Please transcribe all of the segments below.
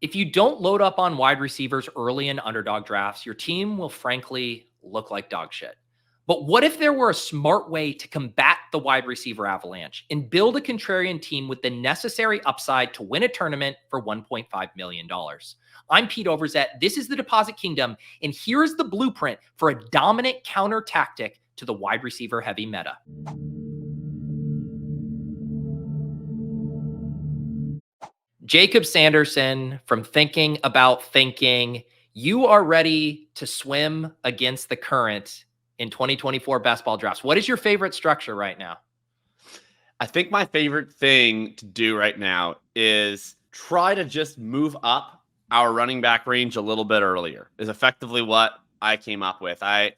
If you don't load up on wide receivers early in underdog drafts, your team will frankly look like dog shit. But what if there were a smart way to combat the wide receiver avalanche and build a contrarian team with the necessary upside to win a tournament for $1.5 million? I'm Pete Overzet. This is the Deposit Kingdom, and here's the blueprint for a dominant counter tactic to the wide receiver heavy meta. Jakob Sanderson from Thinking About Thinking. You are ready to swim against the current in 2024 best ball drafts. What is your favorite structure right now? I think my favorite thing to do right now is try to just move up our running back range a little bit earlier, is effectively what I came up with. I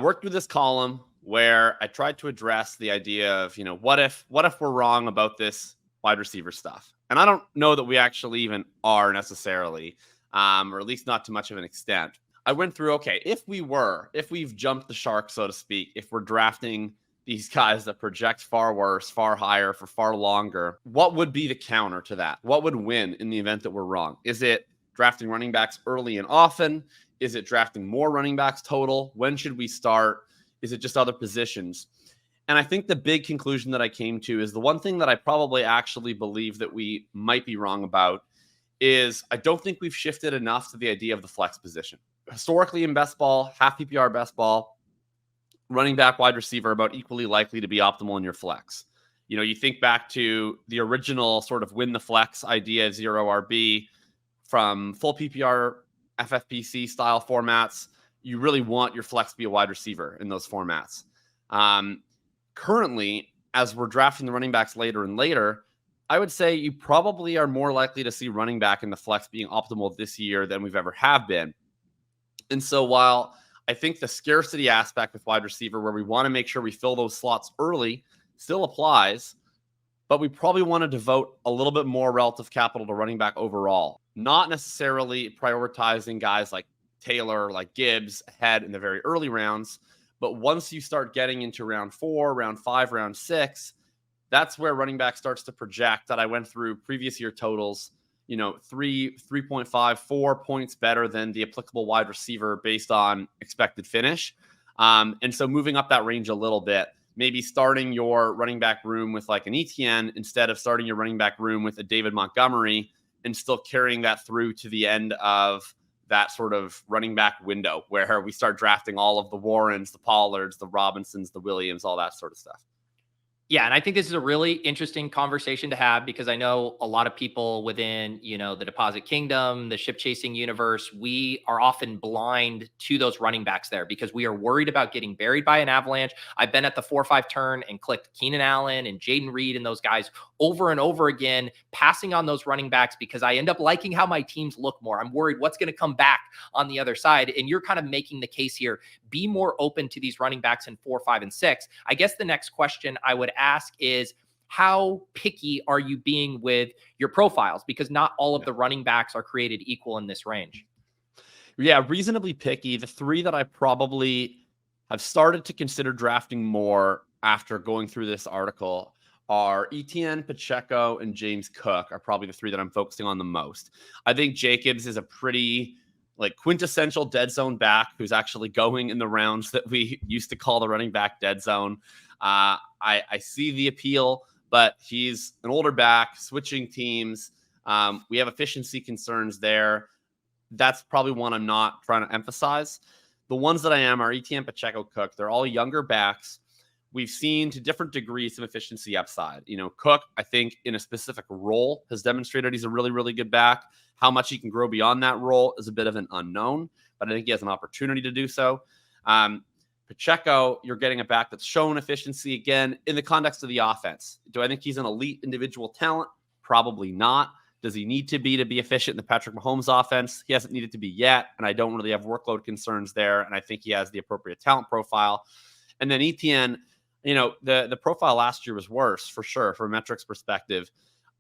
worked with this column where I tried to address the idea of, what if we're wrong about this wide receiver stuff? And I don't know that we actually even are necessarily, or at least not to much of an extent. I went through, okay, if we've jumped the shark, so to speak, if we're drafting these guys that project far worse, far higher for far longer, what would be the counter to that? What would win in the event that we're wrong? Is it drafting running backs early and often? Is it drafting more running backs total? When should we start? Is it just other positions? And I think the big conclusion that I came to is the one thing that I probably actually believe that we might be wrong about is I don't think we've shifted enough to the idea of the flex position. Historically in best ball, half PPR best ball, running back, wide receiver, about equally likely to be optimal in your flex. You think back to the original sort of win the flex idea of zero RB from full PPR, FFPC style formats. You really want your flex to be a wide receiver in those formats. Currently, as we're drafting the running backs later and later, I would say you probably are more likely to see running back in the flex being optimal this year than we've ever have been. And so while I think the scarcity aspect with wide receiver, where we want to make sure we fill those slots early, still applies, but we probably want to devote a little bit more relative capital to running back overall, not necessarily prioritizing guys like Taylor, like Gibbs ahead in the very early rounds. But once you start getting into round 4, round 5, round 6, that's where running back starts to project. That I went through previous year totals, 3.5, 4 points better than the applicable wide receiver based on expected finish. And so moving up that range a little bit, maybe starting your running back room with like an ETN instead of starting your running back room with a David Montgomery, and still carrying that through to the end of that sort of running back window where we start drafting all of the Warrens, the Pollards, the Robinsons, the Williams, all that sort of stuff. Yeah, and I think this is a really interesting conversation to have because I know a lot of people within, the Deposit Kingdom, the ship chasing universe, we are often blind to those running backs there because we are worried about getting buried by an avalanche. I've been at the 4-5 turn and clicked Keenan Allen and Jaden Reed and those guys over and over again, passing on those running backs because I end up liking how my teams look more. I'm worried what's going to come back on the other side. And you're kind of making the case here, be more open to these running backs in 4, 5, and 6. I guess the next question I would ask is, how picky are you being with your profiles? Because not all of the running backs are created equal in this range. Yeah, reasonably picky. The 3 that I probably have started to consider drafting more after going through this article are Etienne, Pacheco, and James Cook are probably the 3 that I'm focusing on the most. I think Jacobs is a pretty quintessential dead zone back who's actually going in the rounds that we used to call the running back dead zone. I see the appeal, but he's an older back, switching teams. We have efficiency concerns there. That's probably one I'm not trying to emphasize. The ones that I am are Etienne, Pacheco, Cook. They're all younger backs. We've seen to different degrees some efficiency upside. Cook, I think in a specific role has demonstrated he's a really, really good back. How much he can grow beyond that role is a bit of an unknown, but I think he has an opportunity to do so. Pacheco, you're getting a back that's shown efficiency again in the context of the offense. Do I think he's an elite individual talent? Probably not. Does he need to be efficient in the Patrick Mahomes offense? He hasn't needed to be yet, and I don't really have workload concerns there, and I think he has the appropriate talent profile. And then Etienne, the profile last year was worse for sure from a metrics perspective.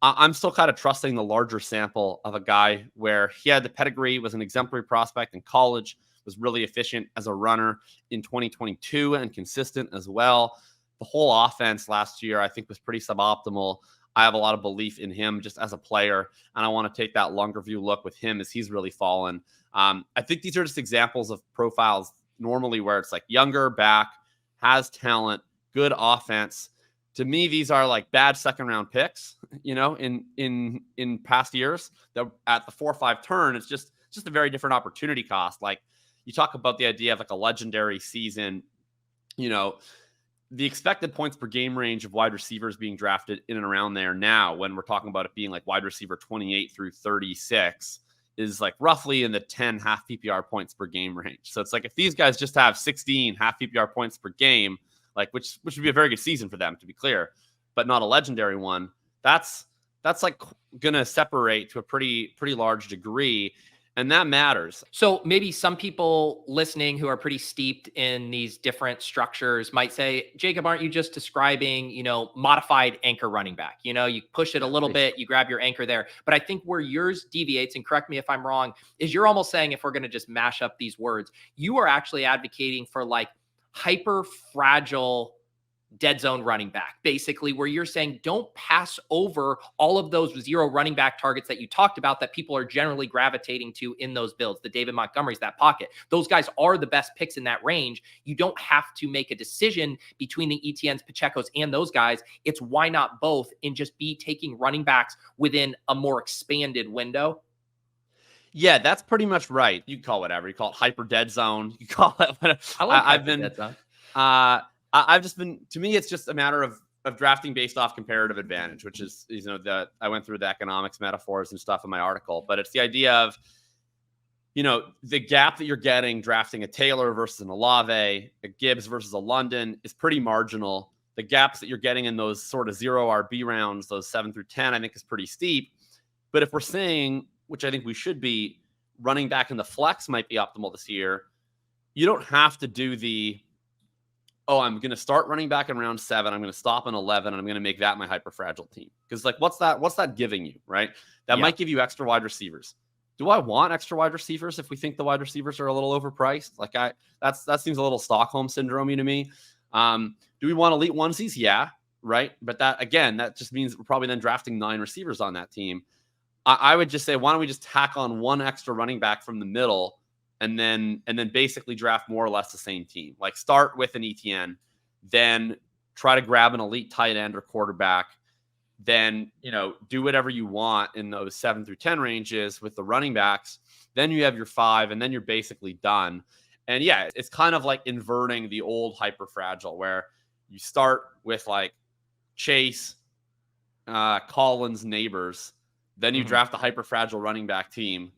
I'm still kind of trusting the larger sample of a guy where he had the pedigree, was an exemplary prospect in college, was really efficient as a runner in 2022 and consistent as well. The whole offense last year, I think, was pretty suboptimal. I have a lot of belief in him just as a player, and I want to take that longer view look with him as he's really fallen. I think these are just examples of profiles normally where it's like younger back, has talent, good offense. To me, these are like bad second round picks, in past years. That at the 4 or 5 turn, it's just a very different opportunity cost. Like you talk about the idea of like a legendary season, the expected points per game range of wide receivers being drafted in and around there now, when we're talking about it being like wide receiver 28 through 36, is like roughly in the 10 half PPR points per game range. So it's like if these guys just have 16 half PPR points per game, like which would be a very good season for them, to be clear, but not a legendary one, that's like gonna separate to a pretty large degree. And that matters. So maybe some people listening who are pretty steeped in these different structures might say, Jakob, aren't you just describing, modified anchor running back? You push it a little bit, you grab your anchor there. But I think where yours deviates, and correct me if I'm wrong, is you're almost saying, if we're going to just mash up these words, you are actually advocating for like hyper fragile dead zone running back, basically, where you're saying don't pass over all of those 0 running back targets that you talked about that people are generally gravitating to in those builds. The David Montgomerys, that pocket, those guys are the best picks in that range. You don't have to make a decision between the ETNs, Pacheco's, and those guys. It's why not both, and just be taking running backs within a more expanded window. Yeah, that's pretty much right. You call it whatever. You call it hyper dead zone. You call it whatever. I like dead zone. I've just been, to me, it's just a matter of drafting based off comparative advantage, which is, I went through the economics metaphors and stuff in my article, but it's the idea of, the gap that you're getting drafting a Taylor versus an Olave, a Gibbs versus a London, is pretty marginal. The gaps that you're getting in those sort of 0 RB rounds, those 7 through 10, I think is pretty steep. But if we're saying, which I think we should be, running back in the flex might be optimal this year, you don't have to do I'm going to start running back in round 7. I'm going to stop in 11, and I'm going to make that my hyper fragile team. Because like, what's that giving you, right? That might give you extra wide receivers. Do I want extra wide receivers if we think the wide receivers are a little overpriced? Like that seems a little Stockholm syndrome-y to me. Do we want elite onesies? Yeah, right. But that just means we're probably then drafting 9 receivers on that team. I would just say, why don't we just tack on 1 extra running back from the middle, and then basically draft more or less the same team. Like start with an ETN, then try to grab an elite tight end or quarterback, then do whatever you want in those 7 through 10 ranges with the running backs. Then you have your 5, and then you're basically done. And yeah, it's kind of like inverting the old hyper fragile, where you start with like Chase, Collins, Neighbors, then you draft the hyper fragile running back team,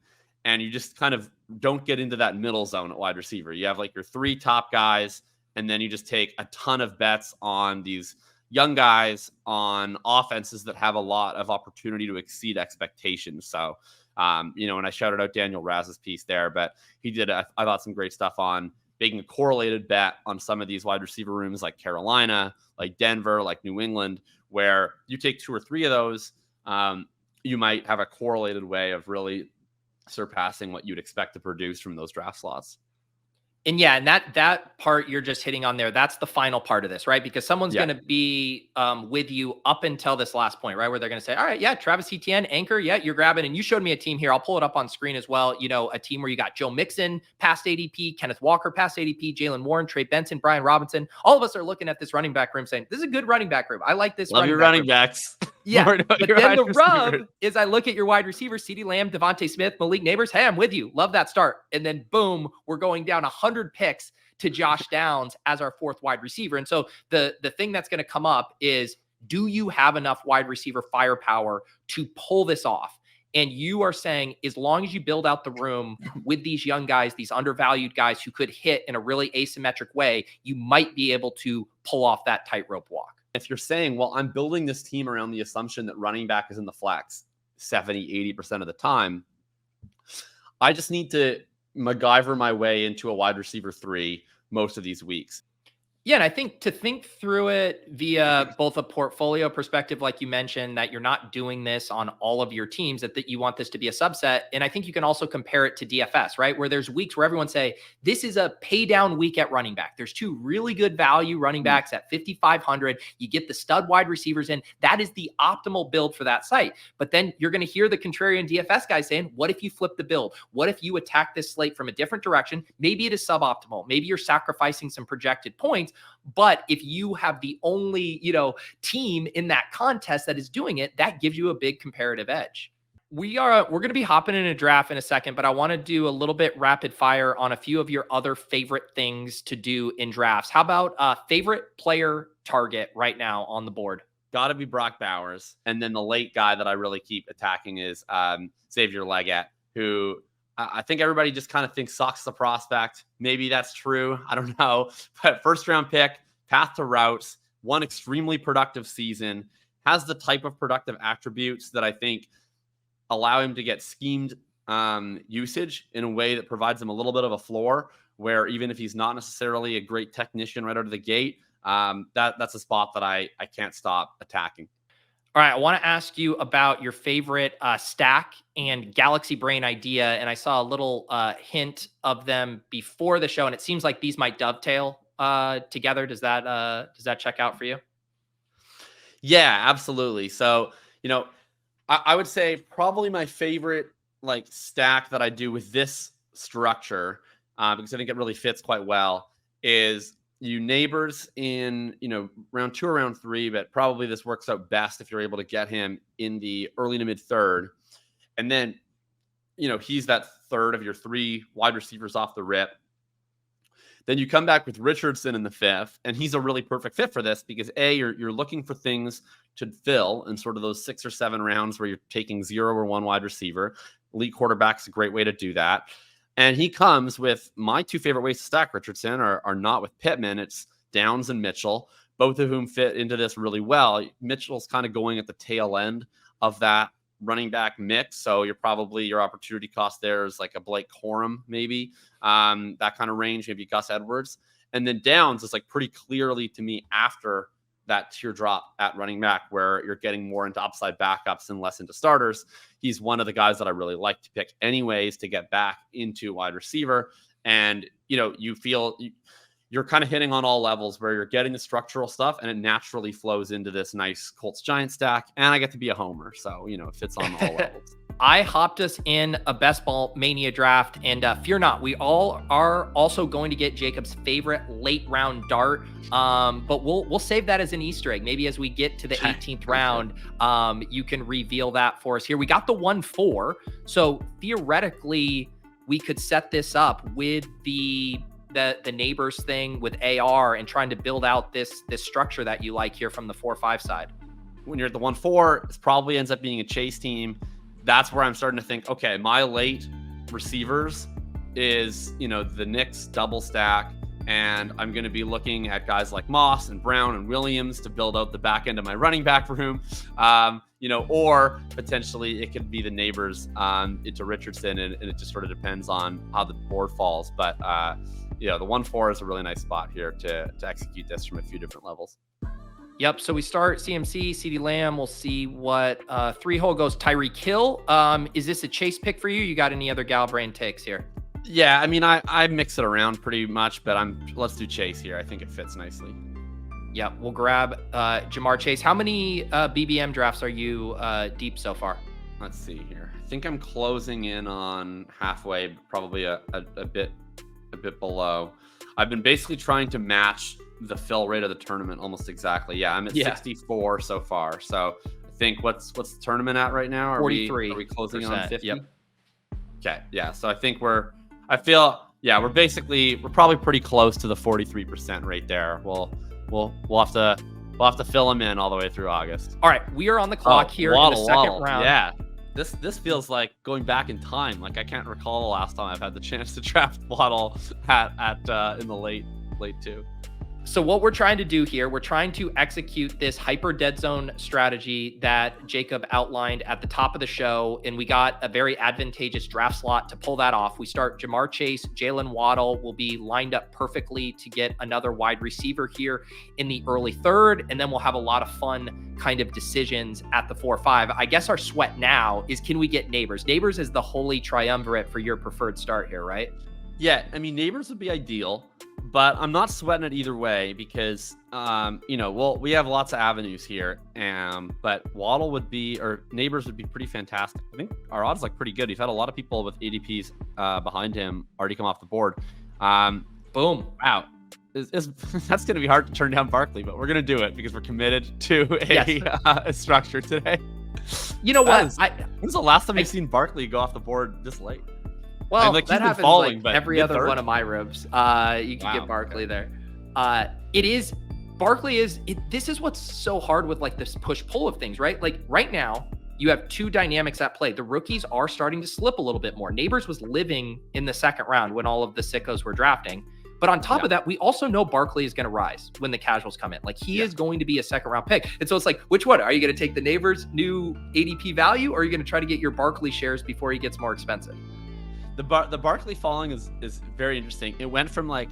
and you just kind of don't get into that middle zone at wide receiver. You have like your 3 top guys, and then you just take a ton of bets on these young guys on offenses that have a lot of opportunity to exceed expectations. So, and I shouted out Daniel Raz's piece there, but he did, I thought, some great stuff on making a correlated bet on some of these wide receiver rooms like Carolina, like Denver, like New England, where you take 2 or 3 of those, you might have a correlated way of really surpassing what you'd expect to produce from those draft slots. And yeah, and that part you're just hitting on there, that's the final part of this, right? Because someone's going to be with you up until this last point, right? Where they're going to say, all right, yeah, Travis Etienne, anchor, yeah, you're grabbing. And you showed me a team here. I'll pull it up on screen as well. A team where you got Joe Mixon past ADP, Kenneth Walker past ADP, Jalen Warren, Trey Benson, Brian Robinson. All of us are looking at this running back room saying, this is a good running back room. I like this. Love your running backs. Yeah, but then the rub is I look at your wide receivers, CeeDee Lamb, Devontae Smith, Malik Neighbors. Hey, I'm with you. Love that start. And then boom, we're going down 100 picks to Josh Downs as our 4th wide receiver. And so the thing that's going to come up is, do you have enough wide receiver firepower to pull this off? And you are saying, as long as you build out the room with these young guys, these undervalued guys who could hit in a really asymmetric way, you might be able to pull off that tightrope walk. If you're saying, well, I'm building this team around the assumption that running back is in the flex 70, 80% of the time, I just need to MacGyver my way into a wide receiver 3 most of these weeks. Yeah, and I think to think through it via both a portfolio perspective, like you mentioned, that you're not doing this on all of your teams, that you want this to be a subset. And I think you can also compare it to DFS, right? Where there's weeks where everyone say, this is a pay down week at running back. There's two really good value running backs at 5,500. You get the stud wide receivers in. That is the optimal build for that site. But then you're going to hear the contrarian DFS guys saying, what if you flip the build? What if you attack this slate from a different direction? Maybe it is suboptimal. Maybe you're sacrificing some projected points. But if you have the only, team in that contest that is doing it, that gives you a big comparative edge. We're going to be hopping in a draft in a second, but I want to do a little bit rapid fire on a few of your other favorite things to do in drafts. How about favorite player target right now on the board? Got to be Brock Bowers. And then the late guy that I really keep attacking is Xavier Leggett, who I think everybody just kind of thinks sucks the prospect. Maybe that's true. I don't know. But first round pick, path to routes, one extremely productive season, has the type of productive attributes that I think allow him to get schemed usage in a way that provides him a little bit of a floor, where even if he's not necessarily a great technician right out of the gate, that's a spot that I can't stop attacking. All right, I want to ask you about your favorite stack and Galaxy Brain idea, and I saw a little hint of them before the show, and it seems like these might dovetail together. Does that check out for you? Yeah, absolutely. So, I would say probably my favorite stack that I do with this structure, because I think it really fits quite well, is you neighbors in, round 2 or round 3, but probably this works out best if you're able to get him in the early to mid third. And then, he's that third of your 3 wide receivers off the rip. Then you come back with Richardson in the 5th, and he's a really perfect fit for this because you're looking for things to fill in sort of those 6 or 7 rounds where you're taking 0 or 1 wide receiver. Elite quarterback's a great way to do that. And he comes with my 2 favorite ways to stack Richardson are not with Pittman. It's Downs and Mitchell, both of whom fit into this really well. Mitchell's kind of going at the tail end of that running back mix. So your opportunity cost there is like a Blake Corum, maybe that kind of range, maybe Gus Edwards. And then Downs is pretty clearly to me after that teardrop at running back where you're getting more into upside backups and less into starters. He's one of the guys that I really like to pick anyways to get back into wide receiver. And, you feel you're kind of hitting on all levels where you're getting the structural stuff and it naturally flows into this nice Colts Giants stack. And I get to be a homer. So, it fits on all levels. I hopped us in a Best Ball Mania draft, and fear not, we all are also going to get Jacob's favorite late round dart. But we'll save that as an Easter egg. Maybe as we get to the 18th round, you can reveal that for us here. We got the 1-4, so theoretically we could set this up with the neighbors thing with AR and trying to build out this structure that you like here from the 4-5 side. When you're at the 1-4, it probably ends up being a chase team. That's where I'm starting to think, okay, my late receivers is, the Knicks double stack. And I'm going to be looking at guys like Moss and Brown and Williams to build out the back end of my running back room. Or potentially it could be the neighbors into Richardson. And it just sort of depends on how the board falls. But, the 1-4 is a really nice spot here to execute this from a few different levels. Yep. So we start CMC, CeeDee Lamb. We'll see what 3-hole goes. Tyreek Hill. Is this a chase pick for you? You got any other Galbrain takes here? Yeah, I mean, I mix it around pretty much, but let's do Chase here. I think it fits nicely. Yep. We'll grab Jamar Chase. How many BBM drafts are you deep so far? Let's see here. I think I'm closing in on halfway, probably a bit below. I've been basically trying to match the fill rate of the tournament almost exactly. Yeah, I'm at 64 so far. So I think what's the tournament at right now? 43. Are we closing on 50? Yep. Okay. Yeah. So I think we're probably pretty close to the 43% right there. We'll have to fill them in all the way through August. All right, we are on the clock here in the second round. Yeah. This feels like going back in time. Like I can't recall the last time I've had the chance to draft Waddle at in the late 2. So what we're trying to do here, we're trying to execute this hyper dead zone strategy that Jakob outlined at the top of the show. And we got a very advantageous draft slot to pull that off. We start Jamar Chase, Jalen Waddle will be lined up perfectly to get another wide receiver here in the early third. And then we'll have a lot of fun kind of decisions at the 4-5. I guess our sweat now is, can we get Neighbors? Neighbors is the holy triumvirate for your preferred start here, right? Yeah, I mean, Neighbors would be ideal, but I'm not sweating it either way because, we have lots of avenues here. But Waddle would be, or Neighbors would be pretty fantastic. I think our odds look pretty good. We've had a lot of people with ADPs behind him already come off the board. Boom. Wow. That's going to be hard to turn down Barkley, but we're going to do it because we're committed to a structure today. You know what? When's the last time you've seen Barkley go off the board this late? Well, that happens falling, but every other one of my ribs. You can get Barkley there. This is what's so hard with like this push-pull of things, right? Like right now, you have two dynamics at play. The rookies are starting to slip a little bit more. Neighbors was living in the second round when all of the sickos were drafting. But on top of that, we also know Barkley is going to rise when the casuals come in. Like he is going to be a second round pick. And so it's like, which one? Are you going to take the Neighbors new ADP value, or are you going to try to get your Barkley shares before he gets more expensive? The Barkley falling is very interesting. It went from like,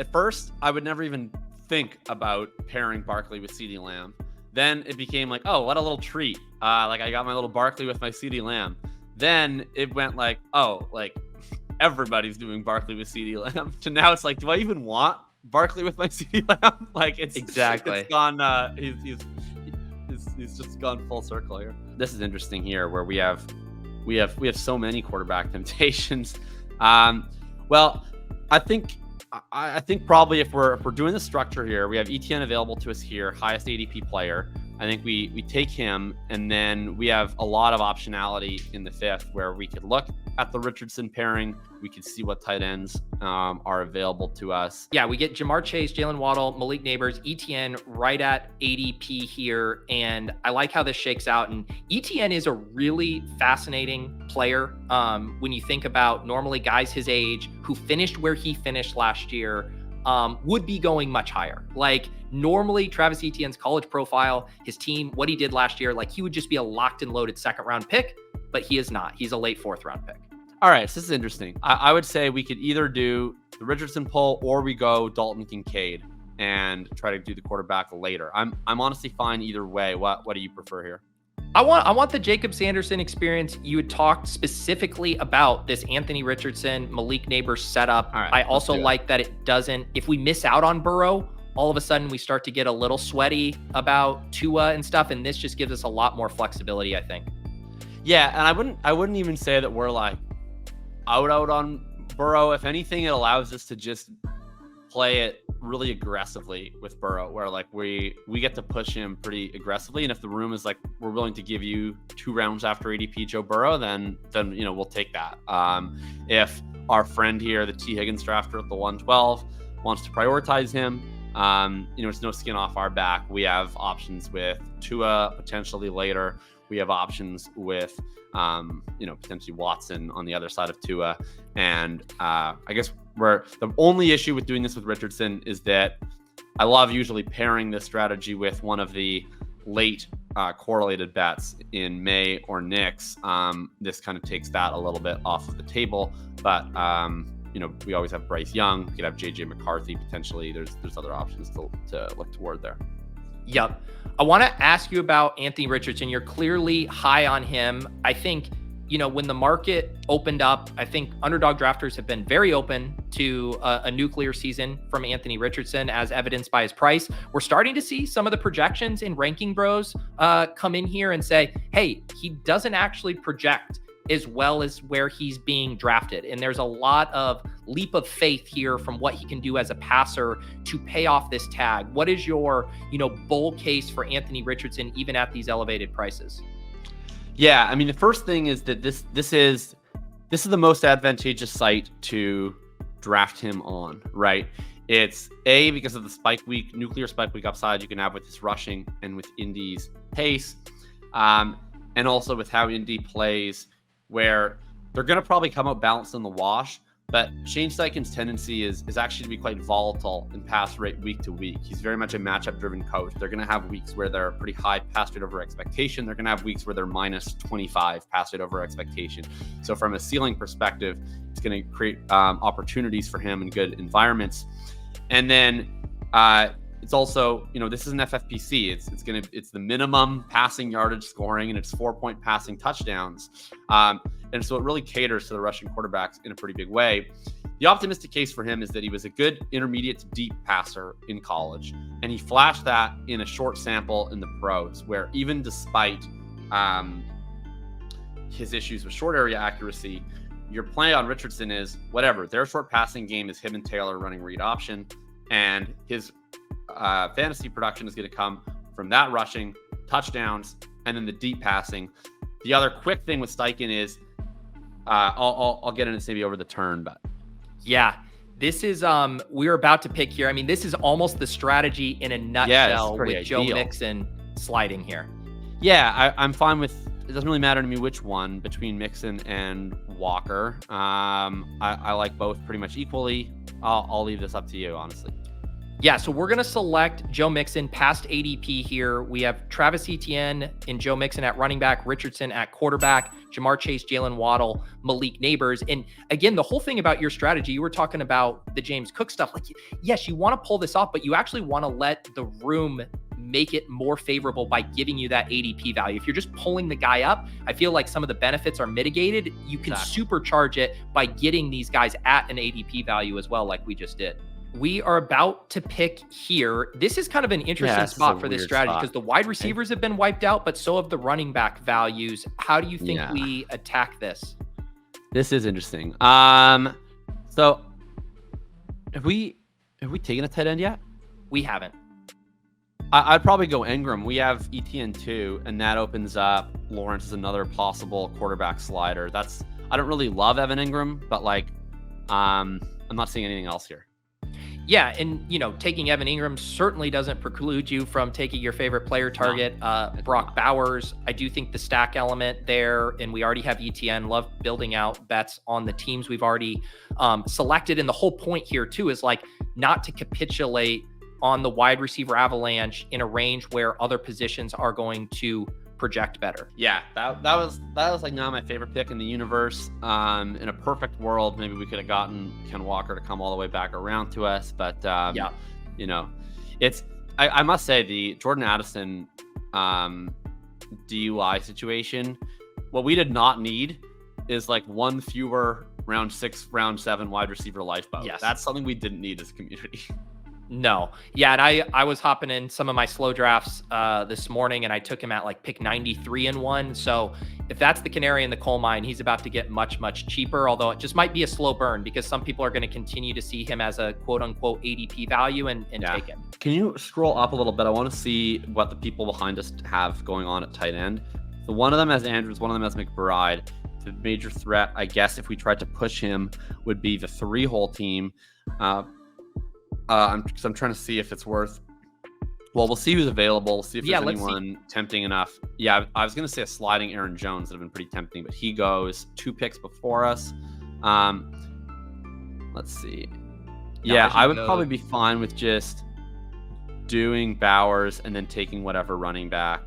at first, I would never even think about pairing Barkley with CeeDee Lamb. Then it became like, oh, what a little treat. Like I got my little Barkley with my CeeDee Lamb. Then it went like, oh, like everybody's doing Barkley with CeeDee Lamb. So now it's like, do I even want Barkley with my CeeDee Lamb? Like it's gone. He's just gone full circle here. This is interesting here where we have so many quarterback temptations. Well, I think probably if we're doing the structure here, we have ETN available to us here, highest ADP player. I think we take him, and then we have a lot of optionality in the fifth where we could look at the Richardson pairing. We could see what tight ends are available to us. Yeah, we get Jamar Chase, Jalen Waddle, Malik Neighbors, ETN right at ADP here. And I like how this shakes out. And ETN is a really fascinating player. When you think about normally guys his age who finished where he finished last year, would be going much higher. Like normally Travis Etienne's college profile, his team, what he did last year, like he would just be a locked and loaded second round pick, but he is not. He's a late fourth round pick. All right, so this is interesting. I would say we could either do the Richardson pull or we go Dalton Kincaid and try to do the quarterback later. I'm honestly fine either way. What do you prefer here? I want the Jakob Sanderson experience. You had talked specifically about this Anthony Richardson, Malik Neighbors setup. Right, I also like that it doesn't, if we miss out on Burrow, all of a sudden we start to get a little sweaty about Tua and stuff. And this just gives us a lot more flexibility, I think. Yeah, and I wouldn't even say that we're like out on Burrow. If anything, it allows us to just play it really aggressively with Burrow, where like we get to push him pretty aggressively. And if the room is like, we're willing to give you 2 rounds after ADP Joe Burrow, then we'll take that. If our friend here, the T Higgins drafter at the 112, wants to prioritize him, it's no skin off our back. We have options with Tua potentially later. We have options with potentially Watson on the other side of Tua. And I guess the only issue with doing this with Richardson is that I love usually pairing this strategy with one of the late correlated bets in May or Knicks. This kind of takes that a little bit off of the table, but we always have Bryce Young. We could have JJ McCarthy potentially. There's other options to look toward there. Yep. I want to ask you about Anthony Richardson. You're clearly high on him. I think, when the market opened up, I think Underdog drafters have been very open to a nuclear season from Anthony Richardson, as evidenced by his price. We're starting to see some of the projections in Ranking Bros come in here and say, hey, he doesn't actually project as well as where he's being drafted. And there's a lot of leap of faith here from what he can do as a passer to pay off this tag. What is your, bull case for Anthony Richardson, even at these elevated prices? Yeah, I mean, the first thing is that this is the most advantageous site to draft him on, right? It's because of the nuclear spike week upside you can have with his rushing and with Indy's pace, and also with how Indy plays, where they're going to probably come out balanced in the wash, But Shane Steichen's tendency is actually to be quite volatile in pass rate week to week. He's very much a matchup-driven coach. They're going to have weeks where they're pretty high pass rate over expectation. They're going to have weeks where they're minus 25 pass rate over expectation. So from a ceiling perspective, it's going to create opportunities for him in good environments. And then it's also, this is an FFPC. It's the minimum passing yardage scoring, and it's 4-point passing touchdowns. And so it really caters to the rushing quarterbacks in a pretty big way. The optimistic case for him is that he was a good intermediate to deep passer in college, and he flashed that in a short sample in the pros, where even despite his issues with short area accuracy, your play on Richardson is whatever. Their short passing game is him and Taylor running read option, and his fantasy production is going to come from that rushing, touchdowns, and then the deep passing. The other quick thing with Steichen is, I'll get into this maybe over the turn, but yeah, this is we're about to pick here. I mean, this is almost the strategy in a nutshell with Joe Mixon sliding here. Yeah, I'm fine with. It doesn't really matter to me which one between Mixon and Walker. I like both pretty much equally. I'll leave this up to you, honestly. Yeah, so we're going to select Joe Mixon past ADP here. We have Travis Etienne and Joe Mixon at running back, Richardson at quarterback, Jamar Chase, Jalen Waddle, Malik Neighbors. And again, the whole thing about your strategy, you were talking about the James Cook stuff. Like, yes, you want to pull this off, but you actually want to let the room make it more favorable by giving you that ADP value. If you're just pulling the guy up, I feel like some of the benefits are mitigated. You can supercharge it by getting these guys at an ADP value as well, like we just did. We are about to pick here. This is kind of an interesting spot for this strategy because the wide receivers have been wiped out, but so have the running back values. How do you think we attack this? This is interesting. So have we taken a tight end yet? We haven't. I'd probably go Ingram. We have ETN 2, and that opens up Lawrence as another possible quarterback slider. I don't really love Evan Ingram, but I'm not seeing anything else here. Yeah, and taking Evan Ingram certainly doesn't preclude you from taking your favorite player target, Brock Bowers. I do think the stack element there, and we already have ETN. Love building out bets on the teams we've already selected. And the whole point here too is not to capitulate on the wide receiver avalanche in a range where other positions are going to project better. Yeah, that was now my favorite pick in the universe. In a perfect world, maybe we could have gotten Ken Walker to come all the way back around to us, but it's I must say the Jordan Addison DUI situation, what we did not need is one fewer round 6, round 7 wide receiver lifeboat. Yes. That's something we didn't need as a community. No. Yeah, and I was hopping in some of my slow drafts this morning, and I took him at pick 93 in one. So if that's the canary in the coal mine, he's about to get much, much cheaper, although it just might be a slow burn because some people are going to continue to see him as a quote-unquote ADP value and take him. Can you scroll up a little bit? I want to see what the people behind us have going on at tight end. So one of them has Andrews, one of them has McBride. The major threat, I guess, if we tried to push him, would be the 3-hole team. I'm trying to see if it's worth. Well, we'll see who's available. We'll see if there's anyone tempting enough. Yeah, I was going to say a sliding Aaron Jones that have been pretty tempting, but he goes 2 picks before us. Let's see. Yeah, I would probably be fine with just doing Bowers and then taking whatever running back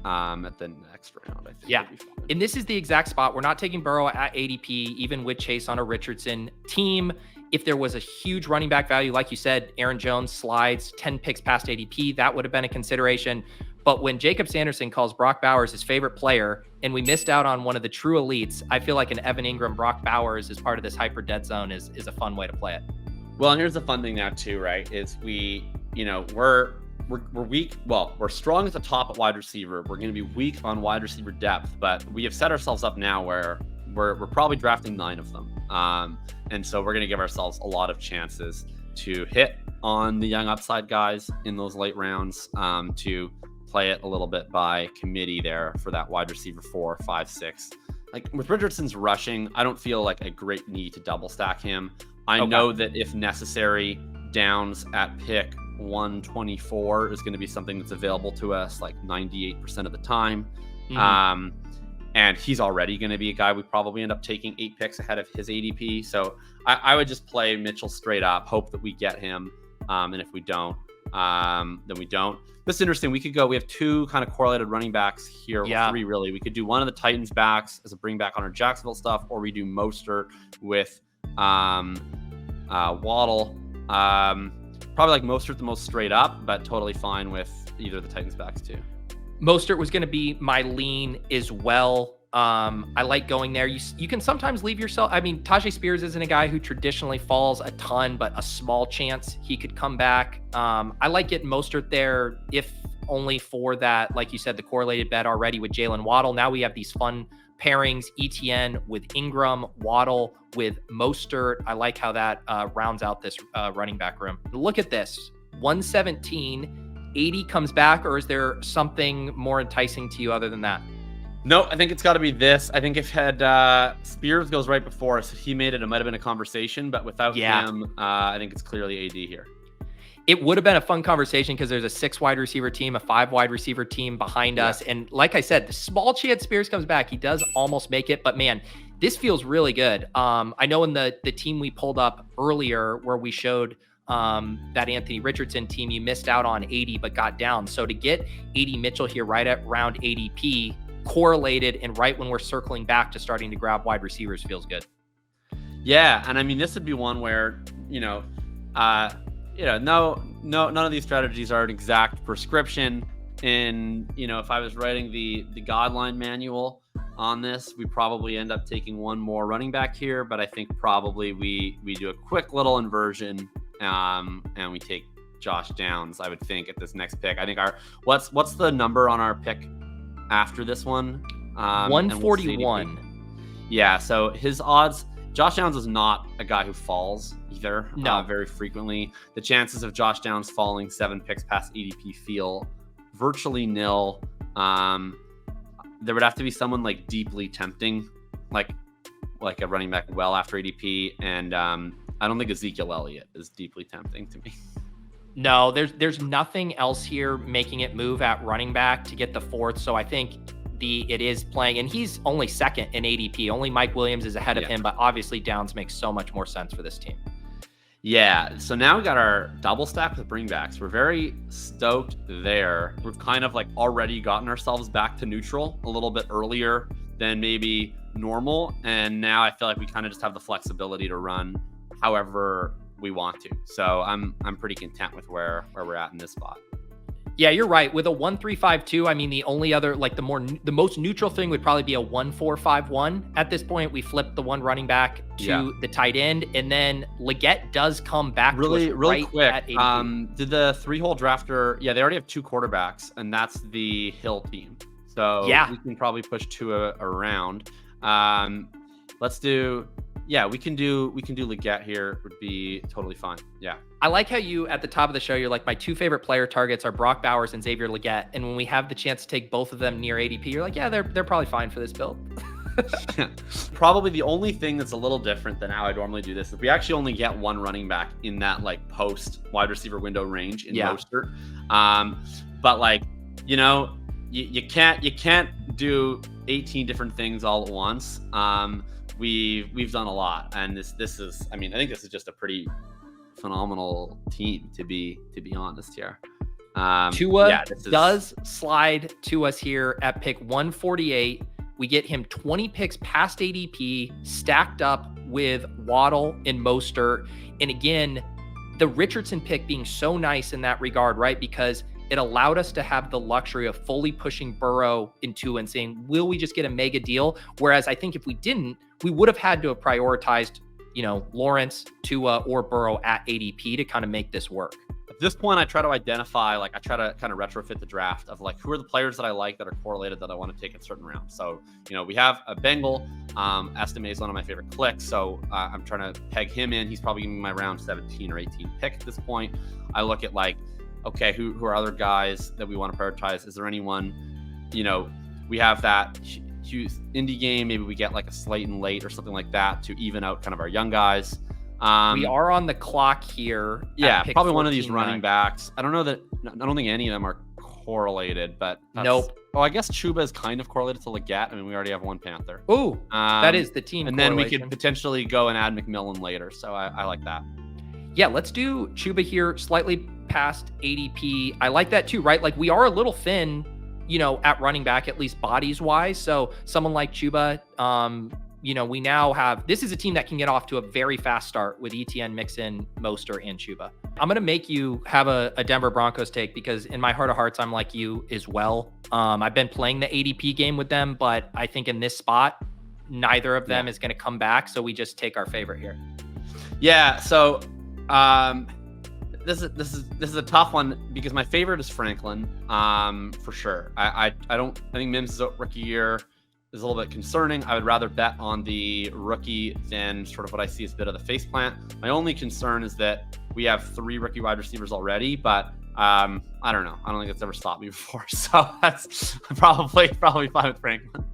at the next round. I think. Yeah, and this is the exact spot. We're not taking Burrow at ADP, even with Chase on a Richardson team. If there was a huge running back value, like you said, Aaron Jones slides 10 picks past ADP, that would have been a consideration. But when Jacob Sanderson calls Brock Bowers his favorite player, and we missed out on one of the true elites, I feel like an Evan Ingram, Brock Bowers as part of this hyper dead zone is a fun way to play it. Well, and here's the fun thing now too, right? Is we're weak. Well, we're strong at the top at wide receiver. We're going to be weak on wide receiver depth, but we have set ourselves up now where we're probably drafting 9 of them. And so we're going to give ourselves a lot of chances to hit on the young upside guys in those late rounds, to play it a little bit by committee there for that wide receiver 4, 5, 6. With Richardson's rushing, I don't feel like a great need to double stack him. I know that if necessary, Downs at pick 124 is going to be something that's available to us 98% of the time. And he's already going to be a guy we probably end up taking 8 picks ahead of his ADP. So I would just play Mitchell straight up, hope that we get him. And if we don't, then we don't. This is interesting. We have 2 kind of correlated running backs here. Yeah. 3 really. We could do one of the Titans backs as a bring back on our Jacksonville stuff, or we do Mostert with Waddle. Probably like Mostert the most straight up, but totally fine with either of the Titans backs too. Mostert was going to be my lean as well. I like going there. You can sometimes leave yourself. I mean, Tajay Spears isn't a guy who traditionally falls a ton, but a small chance he could come back. I like getting Mostert there, if only for that, like you said, the correlated bet already with Jalen Waddle. Now we have these fun pairings, ETN with Ingram, Waddle with Mostert. I like how that rounds out this running back room. Look at this, 117. 80 comes back, or is there something more enticing to you other than that? No, I think it's got to be this. I think if Spears goes right before us, if he made it, it might have been a conversation, but without him, I think it's clearly AD here. It would have been a fun conversation because there's a 6 wide receiver team, a 5 wide receiver team behind us. And like I said, the small chance Spears comes back, he does almost make it, but man, this feels really good. I know in the team we pulled up earlier where we showed that Anthony Richardson team, you missed out on 80 but got down. So to get 80 Mitchell here right at round ADP, correlated and right when we're circling back to starting to grab wide receivers, feels good. Yeah, and I mean, this would be one where none of these strategies are an exact prescription. And if I was writing the guideline manual on this, we probably end up taking one more running back here, but I think probably we do a quick little inversion. And we take Josh Downs, I would think, at this next pick. I think what's the number on our pick after this one? 141. Yeah, so his odds, Josh Downs is not a guy who falls either. No. Very frequently. The chances of Josh Downs falling 7 picks past ADP feel virtually nil. There would have to be someone like deeply tempting, like a running back well after ADP, and I don't think Ezekiel Elliott is deeply tempting to me. No, there's nothing else here making it move at running back to get the 4th. So I think it is playing, and he's only 2nd in ADP. Only Mike Williams is ahead of him, but obviously Downs makes so much more sense for this team. Yeah, so now we got our double stack with bringbacks. We're very stoked there. We've kind of like already gotten ourselves back to neutral a little bit earlier than maybe normal, and now I feel like we kind of just have the flexibility to run however we want to. So I'm pretty content with where we're at in this spot. Yeah, you're right. With a 1-3-5-2, I mean, the only other, like the most neutral thing would probably be a 1-4-5-1. At this point, we flip the one running back to the tight end, and then Leggett does come back really right quick. At 80. Did the 3-hole drafter? Yeah, they already have 2 quarterbacks, and that's the Hill team. So we can probably push 2 around. Let's do. Yeah, we can do Leggett here. Would be totally fine. Yeah. I like how you, at the top of the show, you're like, my 2 favorite player targets are Brock Bowers and Xavier Leggett. And when we have the chance to take both of them near ADP, you're like, yeah, they're probably fine for this build. Probably the only thing that's a little different than how I normally do this is we actually only get one running back in that like post wide receiver window range in Mostert. But like, you can't do 18 different things all at once. We've done a lot, and this is, I mean, I think this is just a pretty phenomenal team to be honest here. Tua does slide to us here at pick 148. We get him 20 picks past ADP, stacked up with Waddle and Mostert. And again, the Richardson pick being so nice in that regard, right? Because it allowed us to have the luxury of fully pushing Burrow into and saying, will we just get a mega deal? Whereas I think if we didn't, we would have had to have prioritized, Lawrence, Tua, or Burrow at ADP to kind of make this work. At this point, I try to identify, I try to kind of retrofit the draft of who are the players that I like that are correlated that I want to take in certain rounds. So, we have a Bengal. Estime is one of my favorite clicks. So I'm trying to peg him in. He's probably going to be my round 17 or 18 pick at this point. I look at okay, who are other guys that we want to prioritize? Is there anyone, we have that huge indie game. Maybe we get a Slayton late or something like that to even out kind of our young guys. We are on the clock here. Yeah, probably one of these running backs. I don't think any of them are correlated, but nope. I guess Chuba is kind of correlated to Leggett. I mean, we already have one Panther. Oh, that is the team. And then we could potentially go and add McMillan later. So I like that. Yeah, let's do Chuba here, slightly past ADP. I like that too, right? Like we are a little thin, at running back, at least bodies wise. So someone like Chuba, we now have, this is a team that can get off to a very fast start with ETN, Mixon, Mostert, and Chuba. I'm going to make you have a Denver Broncos take because in my heart of hearts, I'm like you as well. I've been playing the ADP game with them, but I think in this spot, neither of them is going to come back. So we just take our favorite here. Yeah. So this is a tough one because my favorite is Franklin, for sure. I think Mims' rookie year is a little bit concerning. I would rather bet on the rookie than sort of what I see as a bit of the faceplant. My only concern is that we have 3 rookie wide receivers already, but I don't know. I don't think that's ever stopped me before. So that's probably fine with Franklin.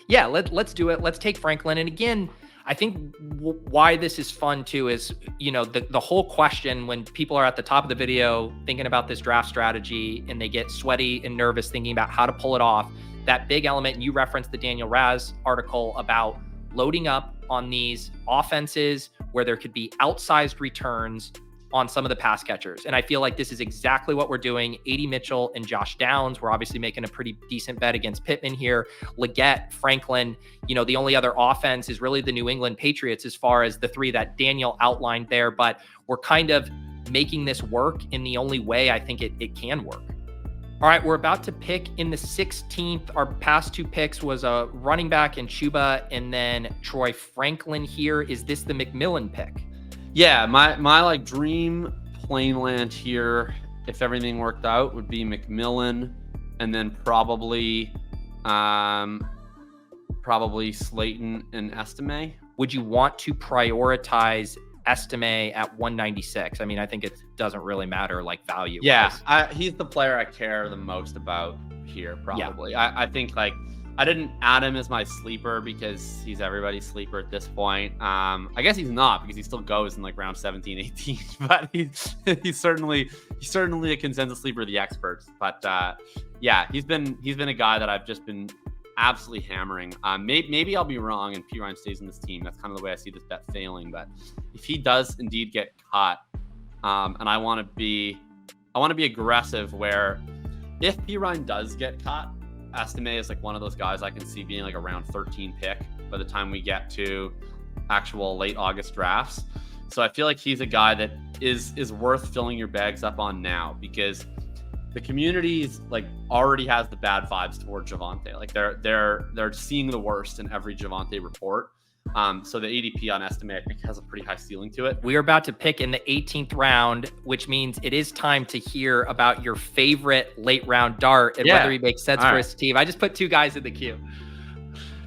Yeah, let's do it. Let's take Franklin. And again, I think why this is fun too is, the whole question when people are at the top of the video thinking about this draft strategy and they get sweaty and nervous thinking about how to pull it off, that big element, and you referenced the Daniel Raz article about loading up on these offenses where there could be outsized returns on some of the pass catchers. And I feel like this is exactly what we're doing. A.D. Mitchell and Josh Downs, we're obviously making a pretty decent bet against Pittman here. Leggett, Franklin, the only other offense is really the New England Patriots as far as the 3 that Daniel outlined there. But we're kind of making this work in the only way I think it can work. All right, we're about to pick in the 16th. Our past 2 picks was a running back in Chuba and then Troy Franklin here. Is this the McMillan pick? Yeah, my like dream plain land here, if everything worked out, would be McMillan and then probably Slayton and Estime. Would you want to prioritize Estime at 196? I mean, I think it doesn't really matter like value. Yeah, he's the player I care the most about here, probably. Yeah. I think like I didn't add him as my sleeper because he's everybody's sleeper at this point. I guess he's not because he still goes in like round 17, 18, but he's certainly a consensus sleeper of the experts. But yeah, he's been a guy that I've just been absolutely hammering. Maybe I'll be wrong and P. Ryan stays in this team. That's kind of the way I see this bet failing. But if he does indeed get caught, and I want to be aggressive where if P. Ryan does get caught, Estime is like one of those guys I can see being like a round 13 pick by the time we get to actual late August drafts. So I feel like he's a guy that is worth filling your bags up on now because the community's like already has the bad vibes towards Javonte. Like they're seeing the worst in every Javonte report. So the ADP on Estime, I think, has a pretty high ceiling to it. We are about to pick in the 18th round, which means it is time to hear about your favorite late round dart and whether he makes sense for his team. I just put 2 guys in the queue.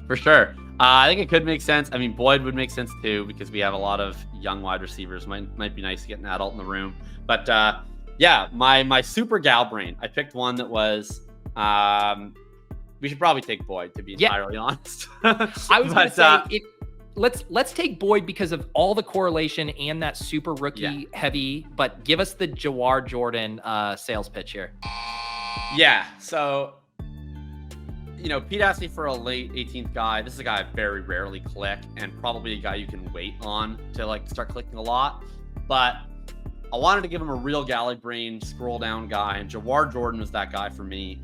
For sure. I think it could make sense. I mean, Boyd would make sense too because we have a lot of young wide receivers. Might be nice to get an adult in the room. But yeah, my super gal brain, I picked one that was we should probably take Boyd, to be entirely honest. I was going to say let's take Boyd because of all the correlation and that super rookie heavy, but give us the Jawar Jordan sales pitch here. Yeah. So, Pete asked me for a late 18th guy. This is a guy I very rarely click and probably a guy you can wait on to like start clicking a lot. But I wanted to give him a real galley brain scroll down guy, and Jawar Jordan was that guy for me.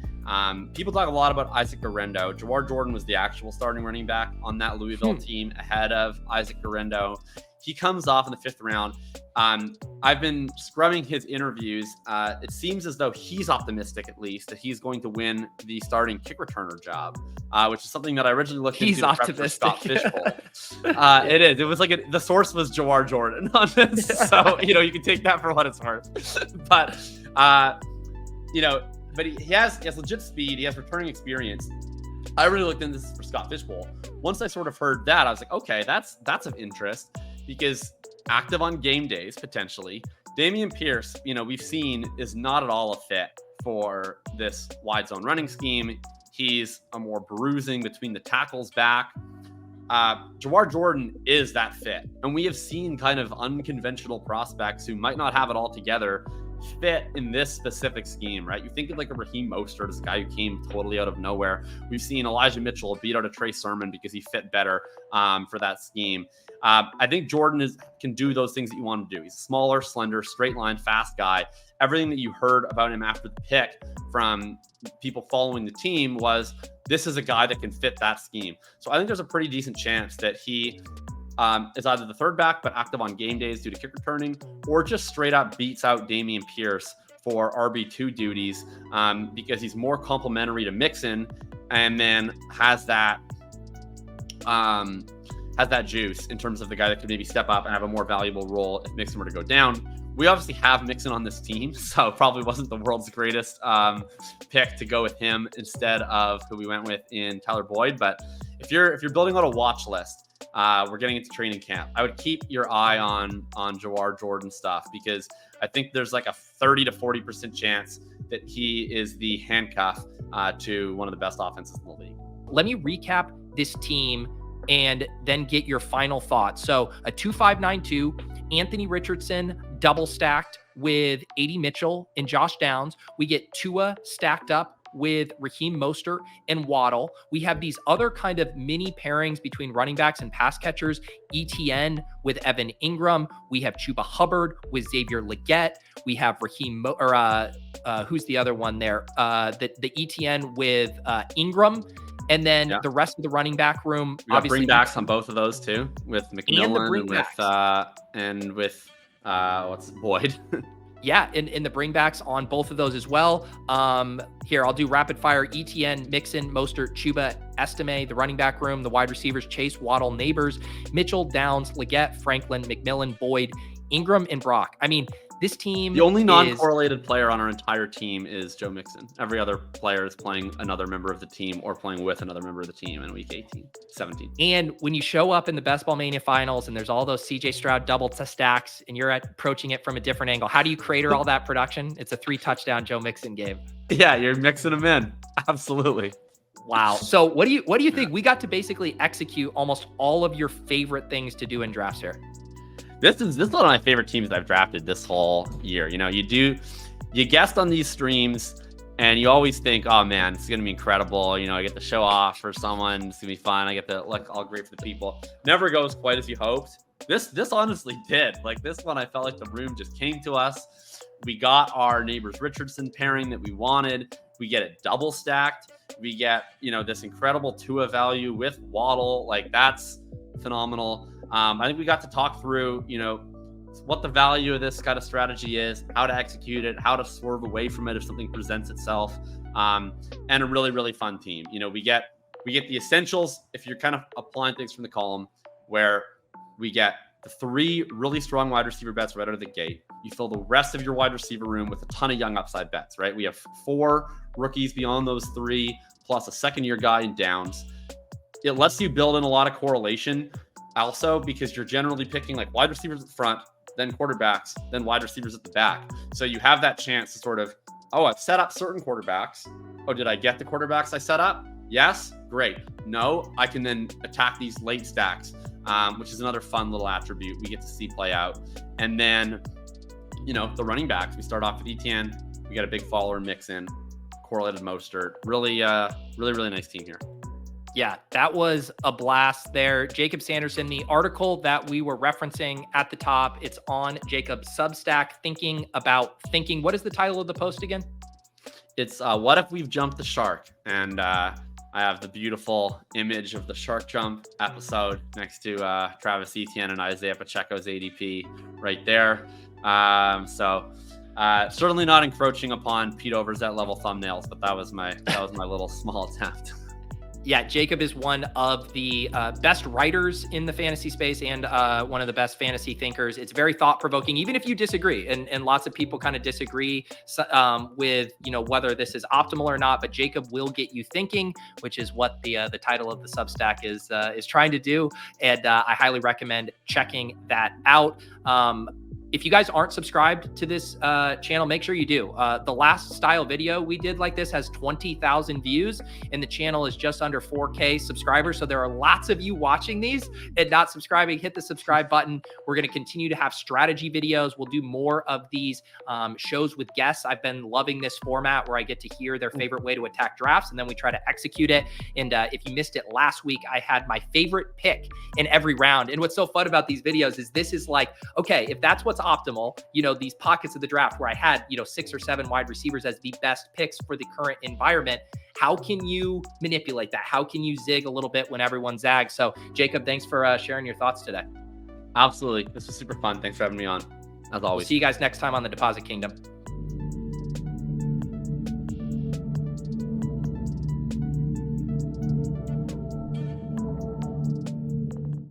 People talk a lot about Isaac Guerrero. Jawar Jordan was the actual starting running back on that Louisville team ahead of Isaac Guerrero. He comes off in the 5th round. I've been scrubbing his interviews. It seems as though he's optimistic, at least, that he's going to win the starting kick returner job, which is something that I originally looked into. He's optimistic. Scott Fishbowl. It is. It was like the source was Jawar Jordan on this, so you can take that for what it's worth. But but he has legit speed. He has returning experience. I really looked into this for Scott Fishbowl. Once I sort of heard that, I was like, okay, that's of interest because active on game days, potentially. Dameon Pierce, we've seen is not at all a fit for this wide zone running scheme. He's a more bruising between the tackles back. Jawar Jordan is that fit. And we have seen kind of unconventional prospects who might not have it all together fit in this specific scheme, right? You think of like a Raheem Mostert as a guy who came totally out of nowhere. We've seen Elijah Mitchell beat out a Trey Sermon because he fit better for that scheme. I think Jordan can do those things that you want him to do. He's a smaller, slender, straight line, fast guy. Everything that you heard about him after the pick from people following the team was, this is a guy that can fit that scheme. So I think there's a pretty decent chance that he is either the third back, but active on game days due to kick returning, or just straight up beats out Dameon Pierce for RB2 duties because he's more complementary to Mixon, and then has that juice in terms of the guy that could maybe step up and have a more valuable role if Mixon were to go down. We obviously have Mixon on this team, so it probably wasn't the world's greatest pick to go with him instead of who we went with in Tyler Boyd. But if you're building out a watch list, we're getting into training camp, I would keep your eye on Jawar Jordan stuff, because I think there's like a 30 to 40% chance that he is the handcuff to one of the best offenses in the league. Let me recap this team and then get your final thoughts. So a 2-5-9-2, Anthony Richardson double stacked with AD Mitchell and Josh Downs. We get Tua stacked up with Raheem Mostert and Waddle. We have these other kind of mini pairings between running backs and pass catchers. ETN with Evan Ingram. We have Chuba Hubbard with Xavier Legette. We have who's the other one there? The ETN with Ingram. And then the rest of the running back room, we got bringbacks on both of those too, with McMillan and with what's Boyd. Yeah, and the bringbacks on both of those as well. Here, I'll do rapid fire. ETN, Mixon, Mostert, Chuba, Estime, the running back room, the wide receivers, Chase, Waddle, Neighbors, Mitchell, Downs, Legette, Franklin, McMillan, Boyd, Ingram, and Brock. I mean, this team, the only non-correlated player on our entire team is Joe Mixon. Every other player is playing another member of the team or playing with another member of the team in week 18, 17. And when you show up in the Ball Mania finals and there's all those CJ Stroud double stacks and you're approaching it from a different angle, how do you crater all that production? It's a 3-touchdown Joe Mixon game. Yeah, you're mixing them in. Absolutely. Wow. So what do you think? We got to basically execute almost all of your favorite things to do in drafts here. This is one of my favorite teams that I've drafted this whole year. You know, you guest on these streams and you always think, oh man, it's going to be incredible. You know, I get to show off for someone. It's going to be fun. I get to look all great for the people. Never goes quite as you hoped. This honestly did. Like this one, I felt like the room just came to us. We got our Neighbors Richardson pairing that we wanted. We get it double stacked. We get, this incredible Tua value with Waddle. Like that's phenomenal. I think we got to talk through, what the value of this kind of strategy is, how to execute it, how to swerve away from it if something presents itself, and a really, really fun team. We get the essentials if you're kind of applying things from the column, where we get the 3 really strong wide receiver bets right out of the gate. You fill the rest of your wide receiver room with a ton of young upside bets, right? We have 4 rookies beyond those 3, plus a second-year guy in Downs. It lets you build in a lot of correlation. Also, because you're generally picking like wide receivers at the front, then quarterbacks, then wide receivers at the back. So you have that chance to sort of, I've set up certain quarterbacks. Oh, did I get the quarterbacks I set up? Yes, great. No, I can then attack these late stacks, which is another fun little attribute we get to see play out. And then, the running backs, we start off with ETN. We got a big follower mix in, correlated Mostert. Really, really nice team here. Yeah, that was a blast there. Jacob Sanderson, the article that we were referencing at the top, it's on Jacob's Substack, Thinking About Thinking. What is the title of the post again? It's What If We've Jumped the Shark? And I have the beautiful image of the shark jump episode next to Travis Etienne and Isaiah Pacheco's ADP right there. Certainly not encroaching upon Pete Overzet level thumbnails, but that was my little small attempt. Yeah, Jacob is one of the best writers in the fantasy space and one of the best fantasy thinkers. It's very thought-provoking, even if you disagree. And lots of people kind of disagree with, whether this is optimal or not. But Jacob will get you thinking, which is what the title of the Substack is trying to do. And I highly recommend checking that out. if you guys aren't subscribed to this channel, make sure you do. The last style video we did like this has 20,000 views, and the channel is just under 4K subscribers. So there are lots of you watching these and not subscribing. Hit the subscribe button. We're going to continue to have strategy videos. We'll do more of these shows with guests. I've been loving this format where I get to hear their favorite way to attack drafts, and then we try to execute it. And if you missed it last week, I had my favorite pick in every round. And what's so fun about these videos is this is like, okay, if that's what's optimal, these pockets of the draft where I had, 6 or 7 wide receivers as the best picks for the current environment, how can you manipulate that? How can you zig a little bit when everyone zags? So Jakob, thanks for sharing your thoughts today. Absolutely. This was super fun. Thanks for having me on, as always. We'll see you guys next time on the Deposit Kingdom.